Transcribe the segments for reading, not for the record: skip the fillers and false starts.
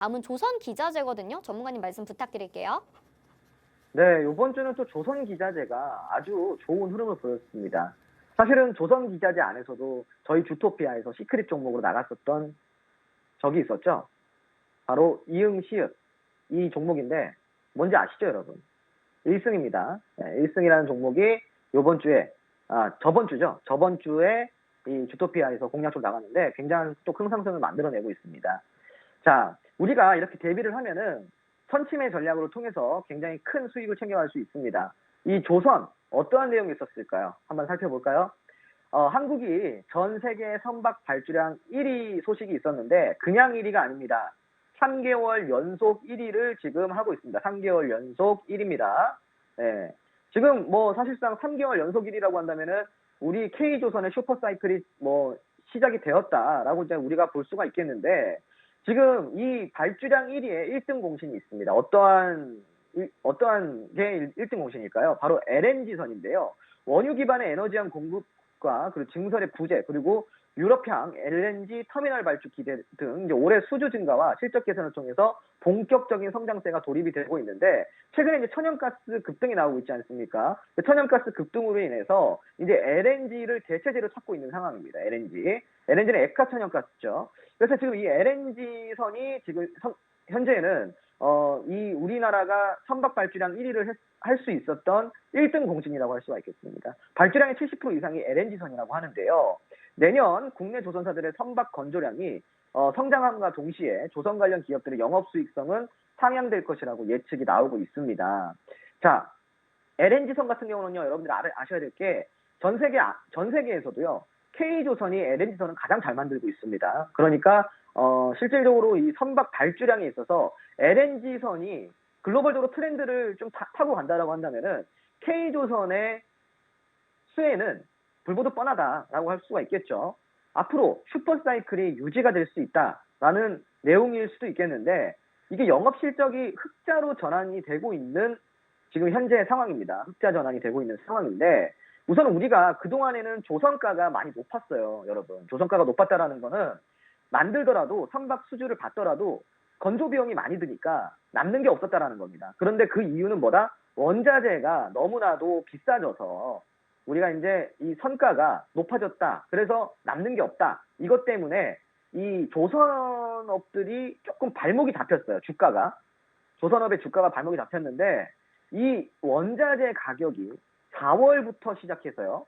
다음은 조선기자재거든요. 전문가님 말씀 부탁드릴게요. 네, 이번 주는 또 조선기자재가 아주 좋은 흐름을 보였습니다. 사실은 조선기자재 안에서도 저희 주토피아에서 시크릿 종목으로 나갔었던 적이 있었죠. 바로 이응시읒 이 종목인데 뭔지 아시죠, 여러분? 1승입니다. 네, 1승이라는 종목이 저번 주죠. 저번 주에 이 주토피아에서 공략적으로 나갔는데 굉장히 또 큰 상승을 만들어내고 있습니다. 자, 우리가 이렇게 대비를 하면은 선침해 전략으로 통해서 굉장히 큰 수익을 챙겨갈 수 있습니다. 이 조선 어떠한 내용이 있었을까요? 한번 살펴볼까요? 한국이 전 세계 선박 발주량 1위 소식이 있었는데 그냥 1위가 아닙니다. 3개월 연속 1위를 지금 하고 있습니다. 3개월 연속 1위입니다. 네. 지금 뭐 사실상 3개월 연속 1위라고 한다면은 우리 K조선의 슈퍼사이클이 뭐 시작이 되었다라고 이제 우리가 볼 수가 있겠는데 지금 이 발주량 1위에 1등 공신이 있습니다. 어떠한 게 1등 공신일까요? 바로 LNG선인데요. 원유 기반의 에너지항 공급과 그리고 증설의 부재 그리고 유럽향 LNG 터미널 발주 기대 등 이제 올해 수주 증가와 실적 개선을 통해서 본격적인 성장세가 돌입이 되고 있는데 최근에 이제 천연가스 급등이 나오고 있지 않습니까? 그 천연가스 급등으로 인해서 이제 LNG를 대체제로 찾고 있는 상황입니다. LNG는 액화 천연가스죠. 그래서 지금 이 LNG선이 지금 현재는 이 우리나라가 선박 발주량 1위를 할 수 있었던 1등 공신이라고 할 수가 있겠습니다. 발주량의 70% 이상이 LNG선이라고 하는데요. 내년 국내 조선사들의 선박 건조량이 성장함과 동시에 조선 관련 기업들의 영업수익성은 상향될 것이라고 예측이 나오고 있습니다. 자, LNG선 같은 경우는요, 여러분들 아셔야 될 게 전 세계에서도요, K조선이 LNG선은 가장 잘 만들고 있습니다. 그러니까 실질적으로 이 선박 발주량에 있어서 LNG선이 글로벌적으로 트렌드를 좀 타고 간다라고 한다면은 K조선의 수혜는 불보듯 뻔하다라고 할 수가 있겠죠. 앞으로 슈퍼사이클이 유지가 될 수 있다라는 내용일 수도 있겠는데 이게 영업 실적이 흑자로 전환이 되고 있는 지금 현재 상황입니다. 흑자 전환이 되고 있는 상황인데 우선 우리가 그동안에는 조선가가 많이 높았어요, 여러분. 조선가가 높았다라는 거는 만들더라도 선박 수주를 받더라도 건조 비용이 많이 드니까 남는 게 없었다라는 겁니다. 그런데 그 이유는 뭐다? 원자재가 너무나도 비싸져서 우리가 이제 이 선가가 높아졌다. 그래서 남는 게 없다. 이것 때문에 이 조선업들이 조금 발목이 잡혔어요. 조선업의 주가가 발목이 잡혔는데 이 원자재 가격이 4월부터 시작해서요.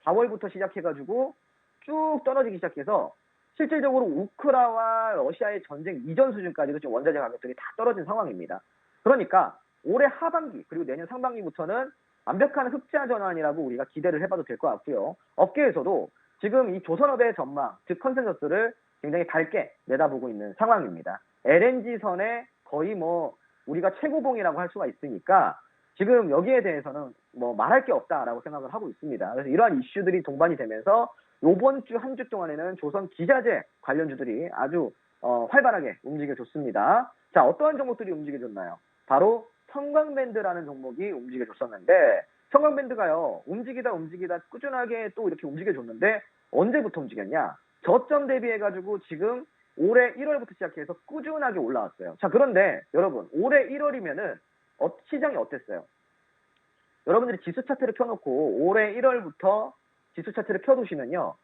4월부터 시작해가지고 쭉 떨어지기 시작해서 실질적으로 우크라와 러시아의 전쟁 이전 수준까지도 지금 원자재 가격들이 다 떨어진 상황입니다. 그러니까 올해 하반기 그리고 내년 상반기부터는 완벽한 흑자 전환이라고 우리가 기대를 해봐도 될 것 같고요. 업계에서도 지금 이 조선업의 전망, 즉 컨센서스를 굉장히 밝게 내다보고 있는 상황입니다. LNG선에 거의 뭐 우리가 최고봉이라고 할 수가 있으니까 지금 여기에 대해서는 뭐 말할 게 없다라고 생각을 하고 있습니다. 그래서 이러한 이슈들이 동반이 되면서 이번 주 한 주 동안에는 조선 기자재 관련주들이 아주 활발하게 움직여줬습니다. 자, 어떠한 종목들이 움직여줬나요? 바로 성광밴드라는 종목이 움직여줬었는데 성광밴드가요 움직이다 꾸준하게 또 이렇게 움직여줬는데 언제부터 움직였냐? 저점 대비해가지고 지금 올해 1월부터 시작해서 꾸준하게 올라왔어요. 자, 그런데 여러분 올해 1월이면은 시장이 어땠어요? 여러분들이 지수 차트를 켜놓고 올해 1월부터 지수 차트를 켜두시면요.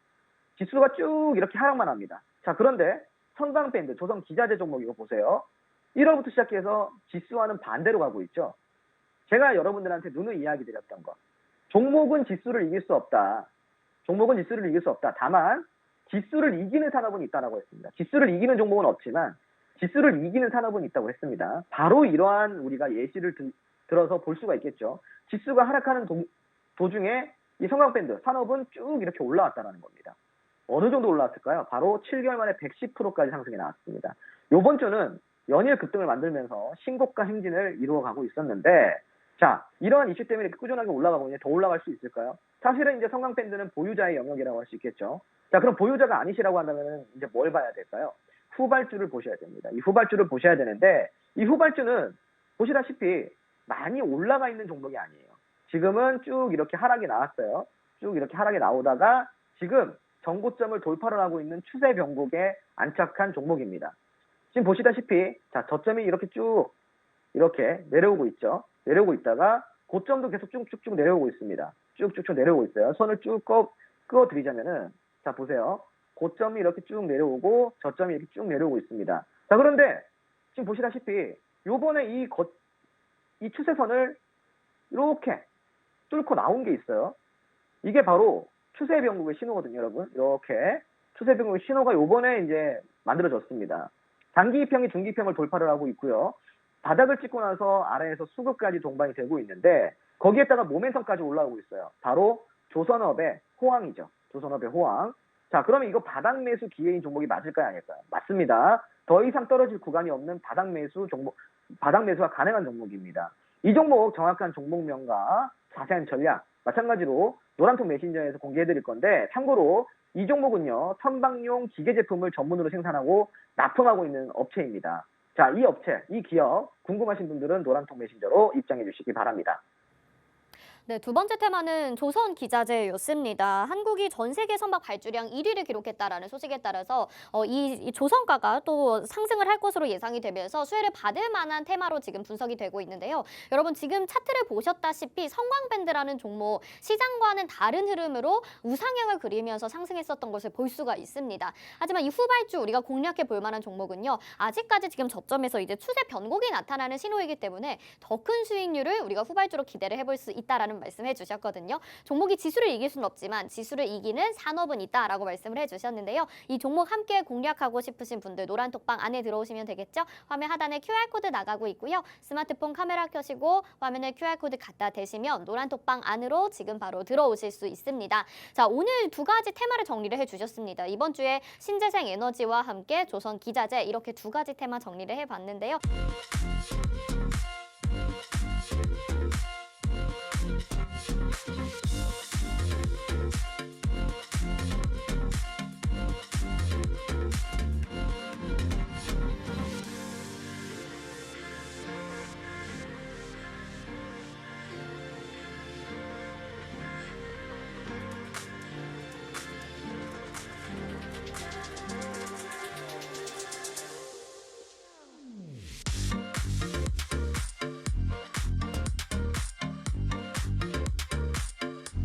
지수가 쭉 이렇게 하락만 합니다. 자, 그런데 성광밴드, 조선 기자재 종목 이거 보세요. 1월부터 시작해서 지수와는 반대로 가고 있죠. 제가 여러분들한테 누누이 이야기 드렸던 거. 종목은 지수를 이길 수 없다. 다만 지수를 이기는 산업은 있다라고 했습니다. 지수를 이기는 종목은 없지만 지수를 이기는 산업은 있다고 했습니다. 바로 이러한 우리가 예시를 들어서 볼 수가 있겠죠. 지수가 하락하는 도중에 이 성광밴드 산업은 쭉 이렇게 올라왔다는 겁니다. 어느 정도 올라왔을까요? 바로 7개월 만에 110%까지 상승이 나왔습니다. 이번 주는 연일 급등을 만들면서 신고가 행진을 이루어가고 있었는데 자, 이러한 이슈 때문에 이렇게 꾸준하게 올라가고 있는데 더 올라갈 수 있을까요? 사실은 이제 성광밴드는 보유자의 영역이라고 할 수 있겠죠. 자, 그럼 보유자가 아니시라고 한다면 이제 뭘 봐야 될까요? 후발주를 보셔야 됩니다. 이 후발주를 보셔야 되는데 이 후발주는 보시다시피 많이 올라가 있는 종목이 아니에요. 지금은 쭉 이렇게 하락이 나왔어요. 쭉 이렇게 하락이 나오다가 지금 정고점을 돌파를 하고 있는 추세 변곡에 안착한 종목입니다. 지금 보시다시피 자, 저점이 이렇게 쭉 이렇게 내려오고 있죠. 내려오고 있다가 고점도 계속 쭉쭉쭉 내려오고 있습니다. 쭉쭉쭉 내려오고 있어요. 손을 쭉 끄어 드리자면은 자, 보세요. 고점이 이렇게 쭉 내려오고 저점이 이렇게 쭉 내려오고 있습니다. 자, 그런데 지금 보시다시피 요번에 이 추세선을 이렇게 뚫고 나온 게 있어요. 이게 바로 추세 변곡의 신호거든요, 여러분. 이렇게 추세 변곡의 신호가 요번에 이제 만들어졌습니다. 단기 이평이 중기 이평을 돌파를 하고 있고요. 바닥을 찍고 나서 아래에서 수급까지 동반이 되고 있는데 거기에다가 모멘텀까지 올라오고 있어요. 바로 조선업의 호황이죠. 조선업의 호황. 자, 그러면 이거 바닥 매수 기회인 종목이 맞을까요, 아닐까요? 맞습니다. 더 이상 떨어질 구간이 없는 바닥 매수가 가능한 종목입니다. 이 종목 정확한 종목명과 자세한 전략 마찬가지로 노란통 메신저에서 공개해 드릴 건데 참고로 이 종목은요, 선박용 기계 제품을 전문으로 생산하고 납품하고 있는 업체입니다. 자, 이 업체, 이 기업 궁금하신 분들은 노란통 메신저로 입장해 주시기 바랍니다. 네, 두 번째 테마는 조선 기자재였습니다. 한국이 전 세계 선박 발주량 1위를 기록했다라는 소식에 따라서 이 조선가가 또 상승을 할 것으로 예상이 되면서 수혜를 받을 만한 테마로 지금 분석이 되고 있는데요. 여러분 지금 차트를 보셨다시피 성광밴드라는 종목 시장과는 다른 흐름으로 우상향을 그리면서 상승했었던 것을 볼 수가 있습니다. 하지만 이 후발주 우리가 공략해 볼 만한 종목은요. 아직까지 지금 저점에서 이제 추세 변곡이 나타나는 신호이기 때문에 더 큰 수익률을 우리가 후발주로 기대를 해볼 수 있다라는 말씀해 주셨거든요. 종목이 지수를 이길 수는 없지만 지수를 이기는 산업은 있다라고 말씀을 해주셨는데요. 이 종목 함께 공략하고 싶으신 분들 노란톡방 안에 들어오시면 되겠죠. 화면 하단에 QR코드 나가고 있고요. 스마트폰 카메라 켜시고 화면에 QR코드 갖다 대시면 노란톡방 안으로 지금 바로 들어오실 수 있습니다. 자, 오늘 두 가지 테마를 정리를 해주셨습니다. 이번 주에 신재생 에너지와 함께 조선 기자재 이렇게 두 가지 테마 정리를 해봤는데요.